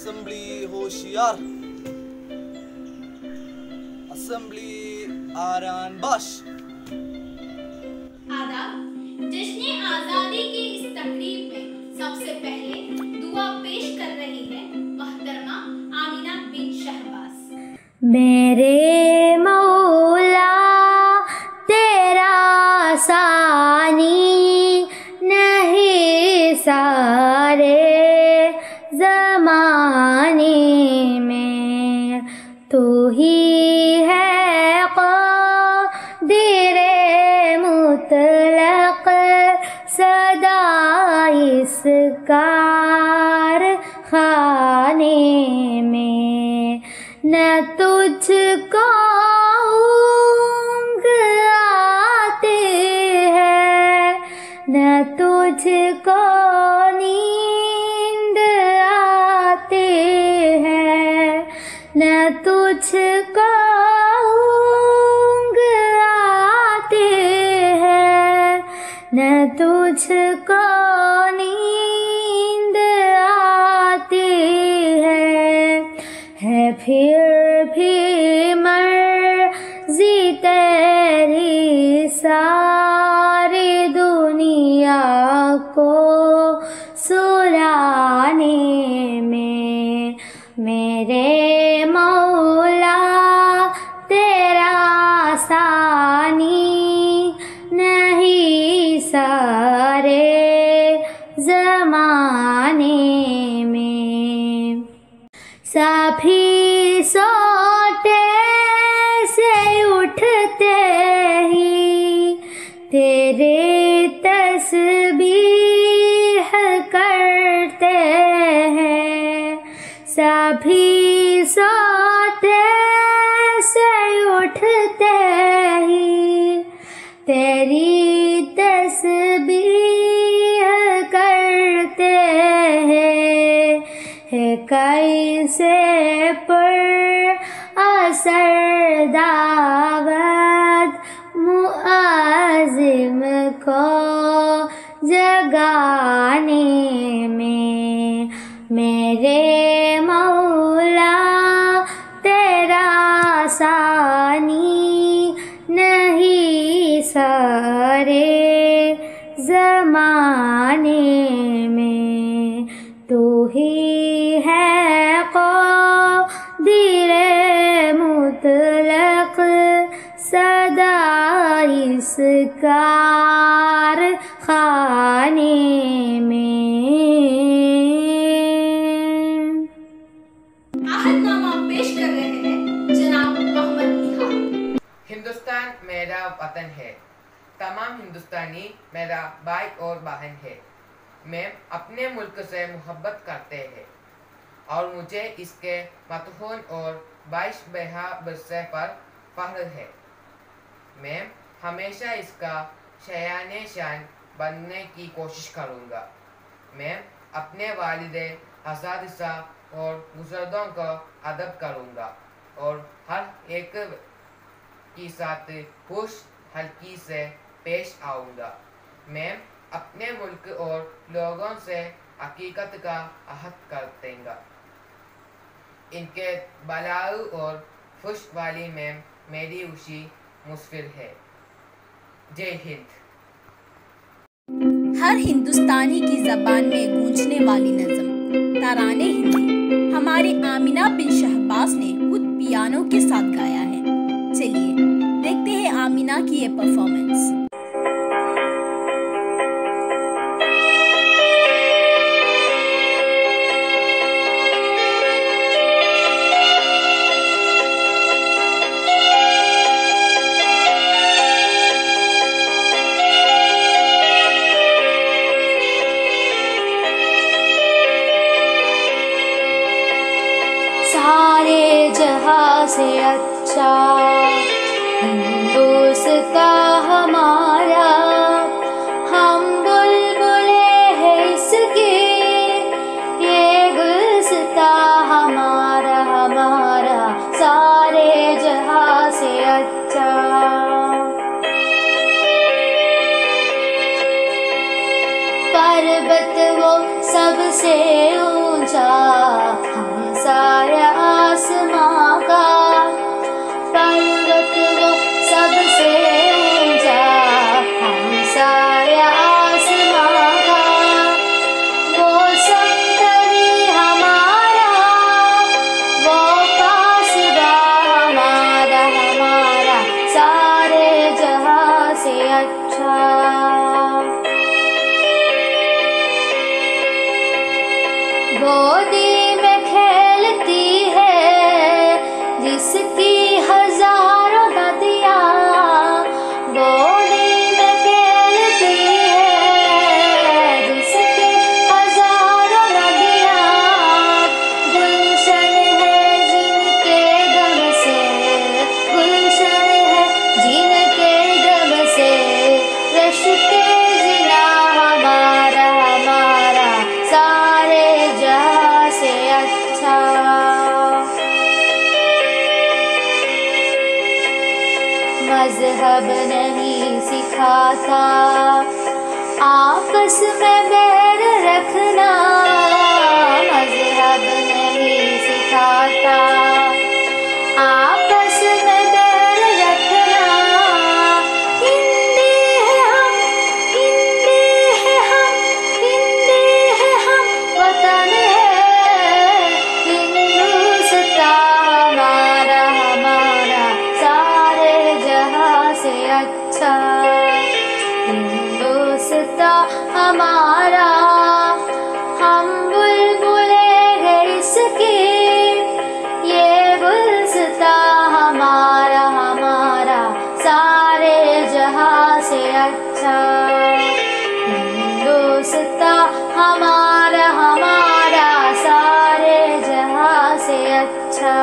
Assembly होशियार, assembly Aran बाश। आदाब। जश्न आज़ादी की इस तकरीब में सबसे पहले दुआ पेश कर रही है मोहतरमा आमिना बिन शहबाज। मेरे मौला तेरा सानी नहीं सारे ज़माने में, तू ही है क़ादिर मुतलक़ सदा इस कारखाने में। न तुझको ऊँघ आती है, न तुझको नींद आती है, न तुझको ऊँघ आती है, न तुझको नींद आती है फिर भी मर्ज़ी तेरी सारी दुनिया को सुलाने में। मेरे मौला तेरा सानी नहीं सारे ज़माने में। सभी सोते से उठते ही तेरे तस्बीह करते हैं, सभी सोते से उठते ही तेरी तस्बीह करते हैं। कैसे पर असर दावत मुआज़िम को जगाने में। मेरे मौला तेरा सानी नहीं सारे ज़माने में, तू ही है क़ादिर मुतलक़ सदा इस कारखाने में। आहदनामा पेश कर रहे हैं जनाब मोहम्मद निहाल। हिंदुस्तान मेरा वतन है, तमाम हिंदुस्तानी मेरा भाई और बहन है। मैं अपने मुल्क से मोहब्बत करते हैं और मुझे इसके मतहून और बाइश बेहा विरसे पर फख्र है। मैं हमेशा इसका शायाने शान बनने की कोशिश करूँगा। मैं अपने वालिदे असातिज़ा और बुज़ुर्गों का अदब करूँगा और हर एक के साथ खुश हल्की से पेश आऊँगा। मैं अपने मुल्क और लोगों से हकीकत का अहद कर देंगे। इनके बलाऊ और खुशहाली में मेरी खुशी मुस्फिर है। जय हिंद। हर हिंदुस्तानी की ज़बान में गूंजने वाली नज़म तराने हिंदी हमारी आमिना बिन शहबाज ने खुद पियानो के साथ गाया है। चलिए देखते हैं आमिना की ये परफॉर्मेंस। सारे जहां से अच्छा हिंदुस्तां हमारा, हम बुलबुले हैं इसके, ये गुलस्तां हमारा हमारा सारे जहां से अच्छा। पर्वत वो सबसे ऊंचा, हम अच्छा। गोदी में खेलती है जिसकी हजारों नदियाँ, गोदी में खेलती है जिसकी हजारों नदियाँ, गुलशन है जिनके गम से, गुलशन है जिनके गम से, रश्के जिना हमारा हमारा सारे जहां से अच्छा। मजहब नहीं सिखाता आपस में बैर रखना, मजहब नहीं सिखाता आपस में बैर रखना। हिंदी है हम, हिंदी है हम, हिंदी है हम, वतन है हिंदुस्तान हमारा हमारा सारे जहां से अच्छा। हिंदुस्तान हमारा, हम बुलबुले हैं इसकी, ये गुलस्तान हमारा हमारा सारे जहां से अच्छा। हिंदुस्तान हमारा हमारा सारे जहां से अच्छा।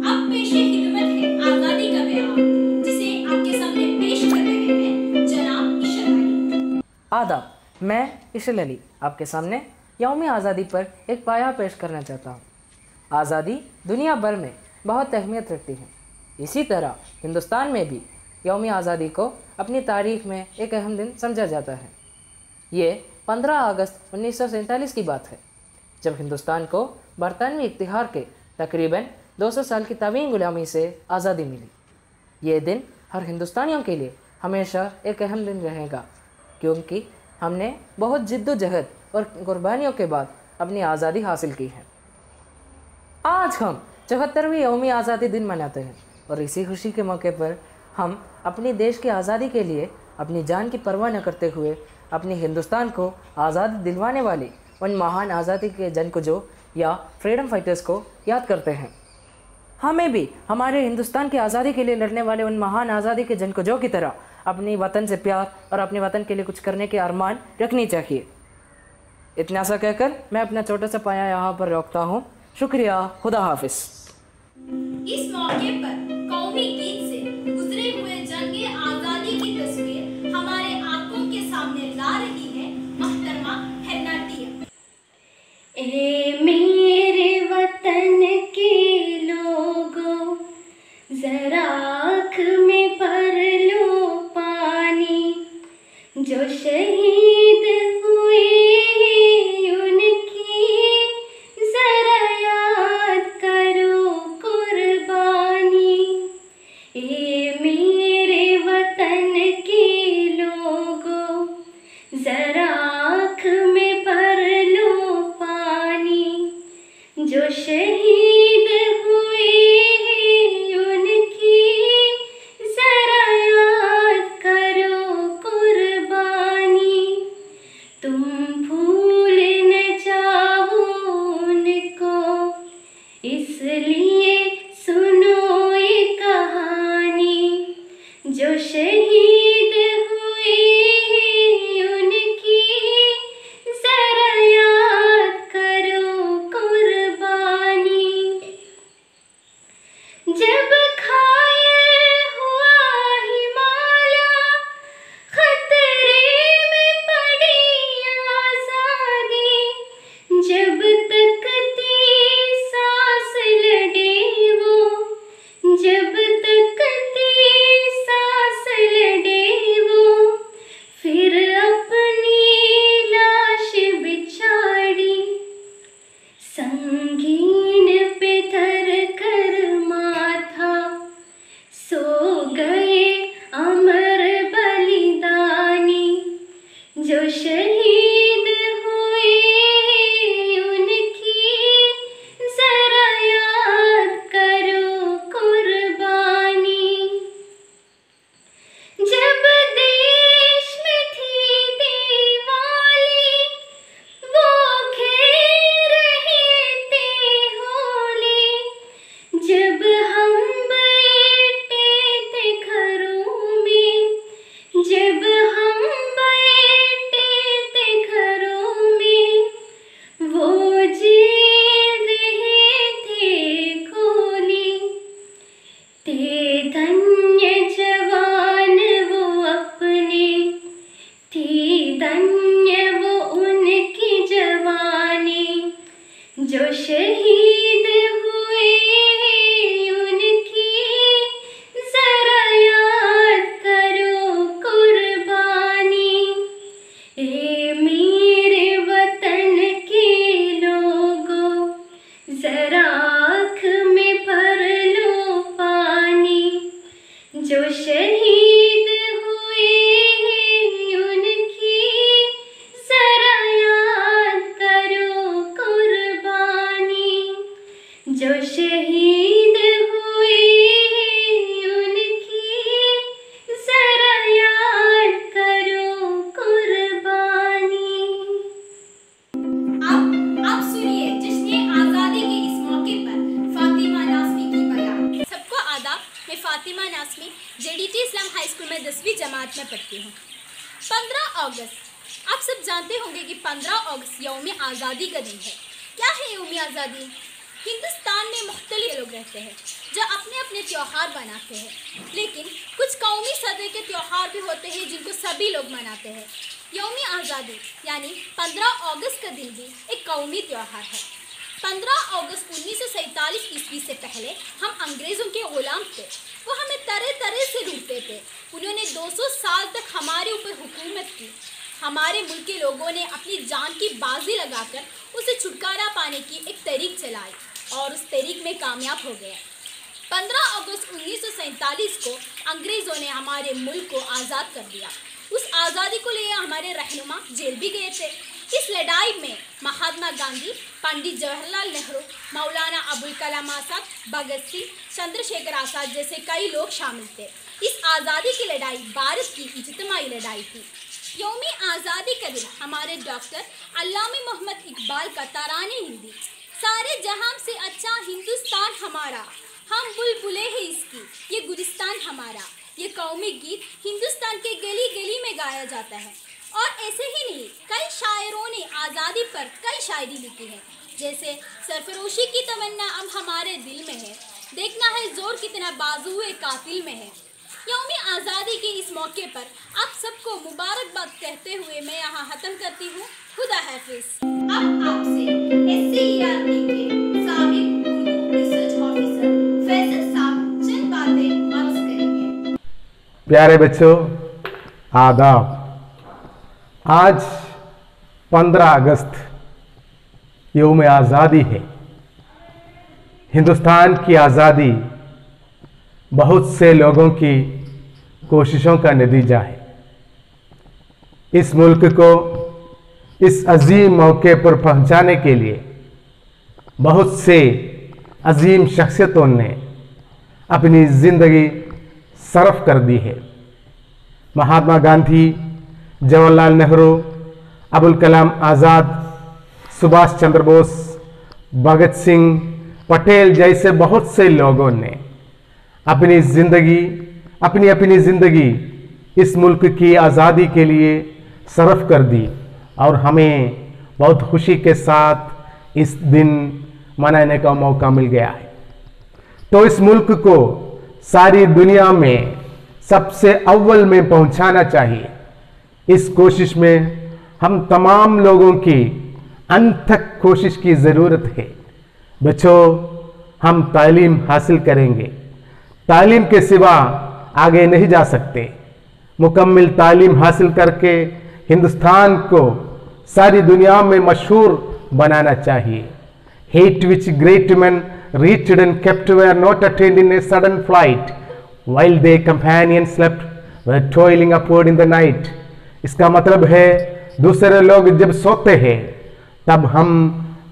अब पेशे खिदमत है आजादी का बयान, जिसे आपके सामने पेश कर रहे हैं जनाब इशर अली। आदाब, मैं इशर अली आपके सामने यौम आज़ादी पर एक पाया पेश करना चाहता हूँ। आज़ादी दुनिया भर में बहुत अहमियत रखती है। इसी तरह हिंदुस्तान में भी यौम आज़ादी को अपनी तारीख में एक अहम दिन समझा जाता है। ये 15 अगस्त 1947 की बात है, जब हिंदुस्तान को बरतानवी इख्तियार के तकरीबन 200 साल की तवील गुलामी से आज़ादी मिली। ये दिन हर हिंदुस्तानियों के लिए हमेशा एक अहम दिन रहेगा, क्योंकि हमने बहुत जिद्दोजहद और कुर्बानियों के बाद अपनी आज़ादी हासिल की है। आज हम 74वीं यौम आज़ादी दिन मनाते हैं और इसी खुशी के मौके पर हम अपनी देश की आज़ादी के लिए अपनी जान की परवाह न करते हुए अपने हिंदुस्तान को आज़ादी दिलवाने वाले उन महान आज़ादी के जनकुजों या फ्रीडम फाइटर्स को याद करते हैं। हमें भी हमारे हिंदुस्तान की आज़ादी के लिए लड़ने वाले उन महान आज़ादी के जनकुजों की तरह अपनी वतन से प्यार और अपने वतन के लिए कुछ करने के अरमान रखनी चाहिए। इतना सा कहकर मैं अपना छोटा सा पाया यहाँ पर रोकता हूँ। शुक्रिया, खुदा हाफिज। इस मौके पर कौमी गीत से गुजरे हुए जंगे आजादी की तस्वीर हमारे आंखों के सामने ला रही है मोहतरमा हेन्नाटिया। ए मेरे वतन के लोगों, जरा आँख में भर लो पानी, जो शहीद हुए उनकी जरा याद करो कुर्बानी। ए मेरे वतन के लोगों, जरा आँख में भर लो पानी, जो शहीद हुए उनकी जरा याद करो कुर्बानी। तुम भूल न जाओ उनको, इसलिए सुनो ये कहानी, जो शहीद हुए उनकी जरा याद करो कुर्बानी। जब घायल हुआ हिमालय, खतरे में पड़ी आजादी, जब तक तीस सांस लड़े वो, जब तक तीस सांस लड़े इस्लाम हाई स्कूल में 10वीं जमात में पढ़ती हूँ। 15 अगस्त, आप सब जानते होंगे कि 15 अगस्त यौम आज़ादी का दिन है। क्या है यौम आज़ादी? हिंदुस्तान में मुख्तलिफ लोग रहते हैं जो अपने अपने त्यौहार बनाते हैं, लेकिन कुछ कौमी सदर के त्यौहार भी होते हैं जिनको सभी लोग मनाते हैं। यौम आज़ादी यानी 15 अगस्त का दिन भी एक कौमी त्यौहार है। 15 अगस्त 1947 ईस्वी से पहले हम अंग्रेज़ों के ग़ुलाम थे। वो हमें तरह तरह से लूटते थे। उन्होंने 200 साल तक हमारे ऊपर हुकूमत की। हमारे मुल्क के लोगों ने अपनी जान की बाजी लगाकर उसे छुटकारा पाने की एक तरीक चलाई और उस तरीक में कामयाब हो गए। 15 अगस्त 1947 को अंग्रेज़ों ने हमारे मुल्क को आज़ाद कर दिया। उस आज़ादी को लिए हमारे रहनुमा जेल भी गए थे। इस लड़ाई में महात्मा गांधी, पंडित जवाहरलाल नेहरू, मौलाना अबुल कलाम आज़ाद, भगत सिंह, चंद्रशेखर आज़ाद जैसे कई लोग शामिल थे। इस आज़ादी की लड़ाई भारत की इज्तिमाई लड़ाई थी। यौम आज़ादी का दिन हमारे डॉक्टर अल्लामा मोहम्मद इकबाल का तराने हिंदी, सारे जहां से अच्छा हिंदुस्तान हमारा, हम बुलबुलें हैं इसकी, ये गुलिस्तान हमारा, ये कौमी गीत हिंदुस्तान के गली गली में गाया जाता है। और ऐसे ही नहीं, कई शायरों ने आज़ादी पर कई शायरी लिखी है, जैसे सरफरोशी की तमन्ना अब हमारे दिल में है, देखना है जोर कितना बाजुए कातिल में है। यौम आज़ादी के इस मौके पर आप सबको मुबारकबाद कहते हुए मैं यहाँ खत्म करती हूँ। खुदा हाफिज। अब आपसे SCERT के साबिक उर्दू रिसर्च ऑफिसर फैसल साहब चंद बातें अर्ज करेंगे। प्यारे बच्चों, आदाब। आज 15 अगस्त यौम आज़ादी है। हिंदुस्तान की आज़ादी बहुत से लोगों की कोशिशों का नतीजा है। इस मुल्क को इस अजीम मौके पर पहुंचाने के लिए बहुत से अजीम शख्सियतों ने अपनी ज़िंदगी सर्फ कर दी है। महात्मा गांधी, जवाहरलाल नेहरू, अबुल कलाम आज़ाद, सुभाष चंद्र बोस, भगत सिंह, पटेल जैसे बहुत से लोगों ने अपनी ज़िंदगी इस मुल्क की आज़ादी के लिए सर्फ कर दी और हमें बहुत खुशी के साथ इस दिन मनाने का मौका मिल गया है। तो इस मुल्क को सारी दुनिया में सबसे अव्वल में पहुंचाना चाहिए। इस कोशिश में हम तमाम लोगों की अनथक कोशिश की ज़रूरत है। बच्चों, हम तालीम हासिल करेंगे, तालीम के सिवा आगे नहीं जा सकते। मुकम्मल तालीम हासिल करके हिंदुस्तान को सारी दुनिया में मशहूर बनाना चाहिए। Height which great men reached and kept were not attained in a sudden flight, while their companions slept were toiling upward in the night. इसका मतलब है दूसरे लोग जब सोते हैं तब हम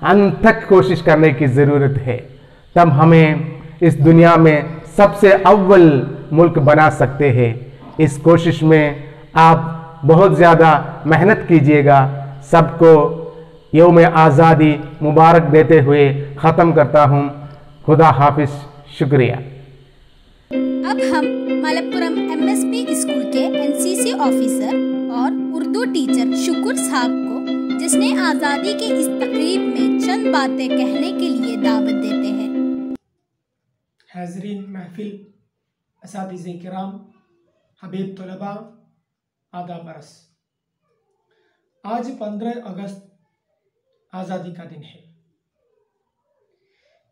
अनथक कोशिश करने की ज़रूरत है, तब हमें इस दुनिया में सबसे अव्वल मुल्क बना सकते हैं। इस कोशिश में आप बहुत ज़्यादा मेहनत कीजिएगा। सबको यौम आज़ादी मुबारक देते हुए ख़त्म करता हूँ। खुदा हाफिज, शुक्रिया। अब हम मलप्पुरम MSP स्कूल के NCC ऑफिसर और उर्दू टीचर शुक्र साहब को, जिसने आज़ादी के इस तकरीब में चंद बातें कहने के लिए दावत देते हैं। हाज़रीन महफिल, असातिज़े किराम, हबीब तलबा, आदाब अरस। आज 15 अगस्त आज़ादी का दिन है,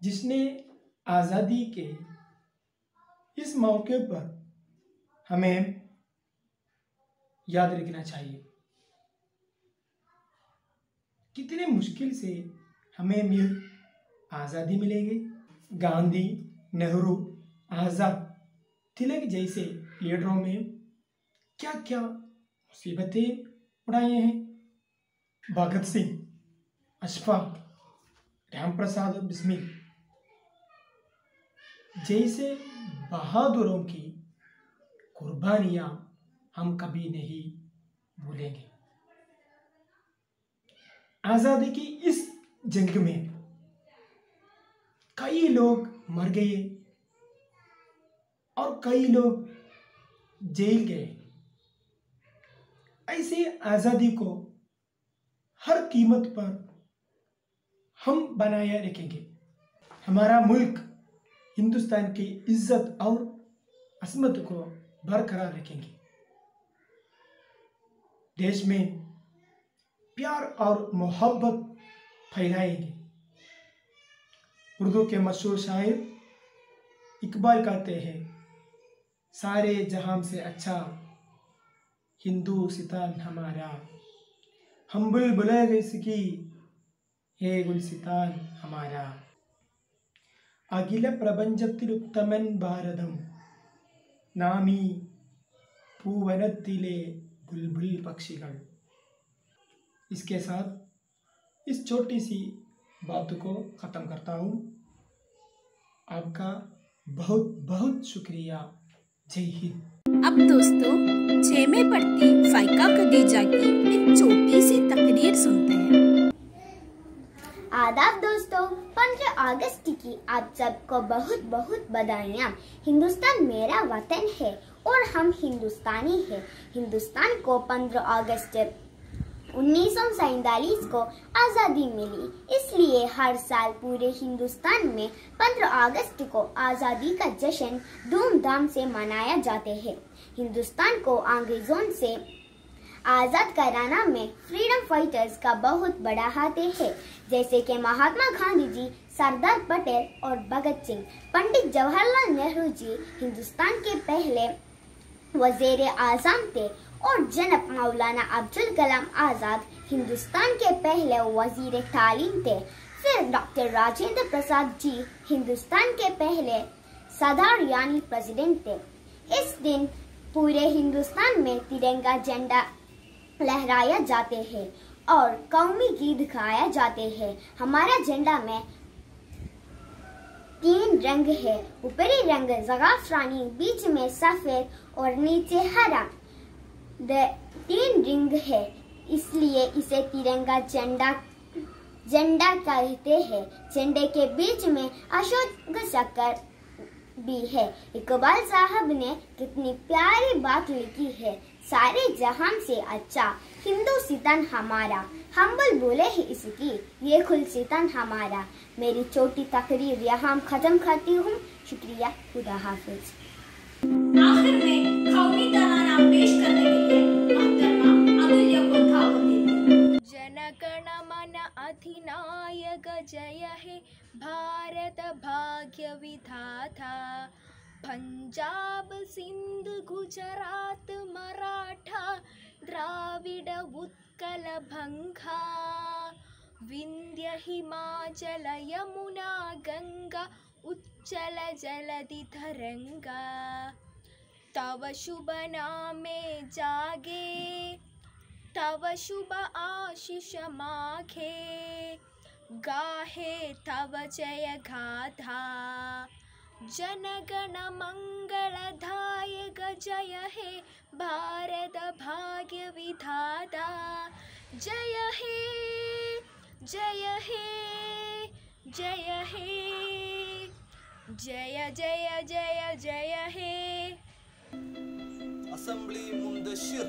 जिसने आज़ादी के इस मौके पर हमें याद रखना चाहिए। कितने मुश्किल से हमें आज़ादी मिलेगी। गांधी, नेहरू, आज़ाद, तिलक जैसे लीडरों में क्या क्या मुसीबतें उड़ाई हैं। भगत सिंह, अशफाक, राम प्रसाद बिस्मिल जैसे बहादुरों की कुर्बानियां हम कभी नहीं भूलेंगे। आज़ादी की इस जंग में कई लोग मर गए और कई लोग जेल गए। ऐसे आज़ादी को हर कीमत पर हम बनाए रखेंगे। हमारा मुल्क हिंदुस्तान की इज्जत और अजमत को बरकरार रखेंगे। देश में प्यार और मोहब्बत फैलाएंगे। उर्दू के मशहूर शायर इकबाल कहते हैं, सारे जहां से अच्छा हिंदुस्तान हमारा, हम बुलबुलें इसकी हे गुलसितान हमारा, अखिल प्रपंचत्तिल उत्तमन भारतम, नामी पूवनत्तिले बुलबुल पक्षिगण। इसके साथ इस छोटी सी बात को ख़त्म करता हूँ। आपका बहुत बहुत शुक्रिया। जय हिंद। अब दोस्तों 6 में पढ़ती फाइका खदीजा की एक छोटी सी तकरीर सुनते हैं। आदाब दोस्तों, 15 अगस्त की आप सबको बहुत बहुत बधाइयाँ। हिंदुस्तान मेरा वतन है और हम हिंदुस्तानी हैं। हिंदुस्तान को 15 अगस्त 1947 को आज़ादी मिली, इसलिए हर साल पूरे हिंदुस्तान में 15 अगस्त को आज़ादी का जश्न धूमधाम से मनाया जाते हैं। हिंदुस्तान को अंग्रेजों से आज़ाद कराना में फ्रीडम फाइटर्स का बहुत बड़ा हाथ है, जैसे कि महात्मा गांधी जी, सरदार पटेल और भगत सिंह। पंडित जवाहरलाल नेहरू जी हिंदुस्तान के पहले वज़ीर आज़म थे और जनाब मौलाना अब्दुल कलाम आज़ाद हिंदुस्तान के पहले वज़ीर तालीम थे। फिर डॉक्टर राजेंद्र प्रसाद जी हिंदुस्तान के पहले सदर यानी प्रेसिडेंट थे। इस दिन पूरे हिंदुस्तान में तिरंगा झंडा लहराया जाते हैं और कौमी गीत गाया जाते हैं। हमारा झंडा में 3 रंग है। ऊपरी रंग ज़ग़फ़रानी, बीच में सफेद और नीचे हरा। 3 रिंग है, इसलिए इसे तिरंगा झंडा कहते हैं। झंडे के बीच में अशोक चक्र भी है। इकबाल साहब ने कितनी प्यारी बात लिखी है, सारे जहां से अच्छा हिंदुस्तान हमारा, हम बुलबुलें हैं इसकी ये गुलसितान हमारा। मेरी छोटी तकरीर यहाँ खत्म करती हूँ। शुक्रिया, खुदा हाफिज। आखिर में कौमी तराना पेश करने के लिए मोहतरमा अदुल्य को दावत देती हूं। जनगण मन अधिनायक जय हे भारत भाग्य विधाता, पंजाब सिंध गुजरात मराठा द्राविड उत्कल भंगा, विंध्य हिमाचल यमुना गंगा उच्चल जलधि तरंगा, तव शुभ नामे जागे, तव शुभ आशीष माखे, गाहे तव जय गाथा, जनगण मंगलदायक जय हे भारत भाग्य विधाता, जय हे जय हे जय हे जय जय जय जय हे। असेंबली मुंदशिर